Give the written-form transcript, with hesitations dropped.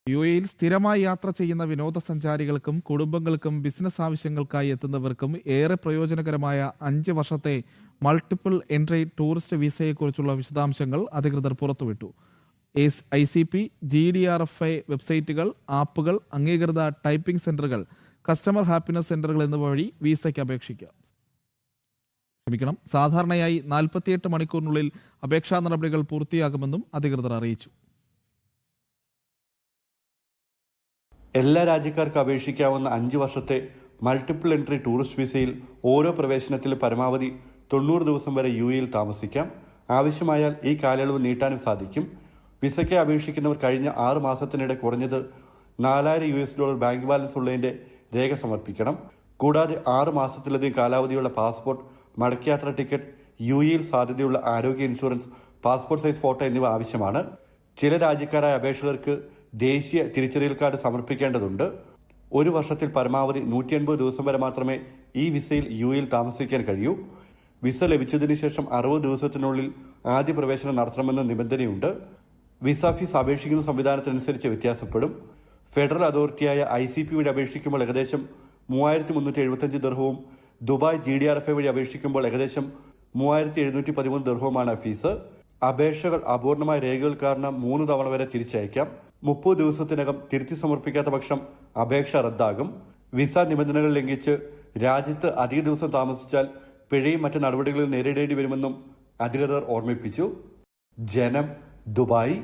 യുഎഇയിൽ സ്ഥിരമായി യാത്ര ചെയ്യുന്ന വിനോദസഞ്ചാരികൾക്കും കുടുംബങ്ങൾക്കും ബിസിനസ് ആവശ്യങ്ങൾക്കായി എത്തുന്നവർക്കും ഏറെ പ്രയോജനകരമായ 5 വർഷത്തെ മൾട്ടിപ്പിൾ എൻട്രി ടൂറിസ്റ്റ് വിസയെക്കുറിച്ചുള്ള വിശദാംശങ്ങൾ അധികൃതർ പുറത്തുവിട്ടു. ICP, GDRFI വെബ്സൈറ്റുകൾ, ആപ്പുകൾ, അംഗീകൃത ടൈപ്പിംഗ് സെന്ററുകൾ, കസ്റ്റമർ ഹാപ്പിനെസ് സെന്ററുകൾ എന്നിവ വഴി വിസയ്ക്ക് അപേക്ഷിക്കാം. സാധാരണയായി 48 മണിക്കൂറിനുള്ളിൽ അപേക്ഷാ നടപടികൾ പൂർത്തിയാകുമെന്നും അധികൃതർ അറിയിച്ചു. എല്ലാ രാജ്യക്കാർക്കും അപേക്ഷിക്കാവുന്ന 5 വർഷത്തെ മൾട്ടിപ്പിൾ എൻട്രി ടൂറിസ്റ്റ് വിസയിൽ ഓരോ പ്രവേശനത്തിലും പരമാവധി 90 ദിവസം വരെ UAEയിൽ താമസിക്കാം. ആവശ്യമായാൽ ഈ കാലയളവ് നീട്ടാനും സാധിക്കും. വിസയ്ക്ക് അപേക്ഷിക്കുന്നവർ കഴിഞ്ഞ 6 മാസത്തിനിടെ കുറഞ്ഞത് $4000 ബാങ്ക് ബാലൻസ് ഉള്ളതിന്റെ രേഖ സമർപ്പിക്കണം. കൂടാതെ 6 മാസത്തിലധികം കാലാവധിയുള്ള പാസ്പോർട്ട്, മടക്കയാത്ര ടിക്കറ്റ്, UAEയിൽ സാധ്യതയുള്ള ആരോഗ്യ ഇൻഷുറൻസ്, പാസ്പോർട്ട് സൈസ് ഫോട്ടോ എന്നിവ ആവശ്യമാണ്. ചില രാജ്യക്കാരായ അപേക്ഷകർക്ക് ദേശീയ തിരിച്ചറിയൽ കാർഡ് സമർപ്പിക്കേണ്ടതുണ്ട്. 1 വർഷത്തിൽ പരമാവധി 180 ദിവസം വരെ മാത്രമേ ഈ വിസയിൽ UAEയിൽ താമസിക്കാൻ കഴിയൂ. വിസ ലഭിച്ചതിന് ശേഷം 60 ദിവസത്തിനുള്ളിൽ ആദ്യ പ്രവേശനം നടത്തണമെന്ന നിബന്ധനയുണ്ട്. വിസ ഫീസ് അപേക്ഷിക്കുന്ന സംവിധാനത്തിനനുസരിച്ച് വ്യത്യാസപ്പെടും. ഫെഡറൽ അതോറിറ്റിയായ ICP വഴി അപേക്ഷിക്കുമ്പോൾ ഏകദേശം 3375 ദിർഹവും, ദുബായ് GDRFI വഴി അപേക്ഷിക്കുമ്പോൾ ഏകദേശം 3713 ദിർഹവുമാണ് ഫീസ്. അപേക്ഷകൾ അപൂർണമായ രേഖകൾ കാരണം 3 തവണ വരെ തിരിച്ചയക്കാം. 30 ദിവസത്തിനകം തിരുത്തി സമർപ്പിക്കാത്ത പക്ഷം അപേക്ഷ റദ്ദാകും. വിസ നിബന്ധനകൾ ലംഘിച്ച് രാജ്യത്ത് അധിക ദിവസം താമസിച്ചാൽ പിഴയും മറ്റ് നടപടികളിൽ നേരിടേണ്ടി വരുമെന്നും അധികൃതർ ഓർമ്മിപ്പിച്ചു. ജനം, ദുബായ്.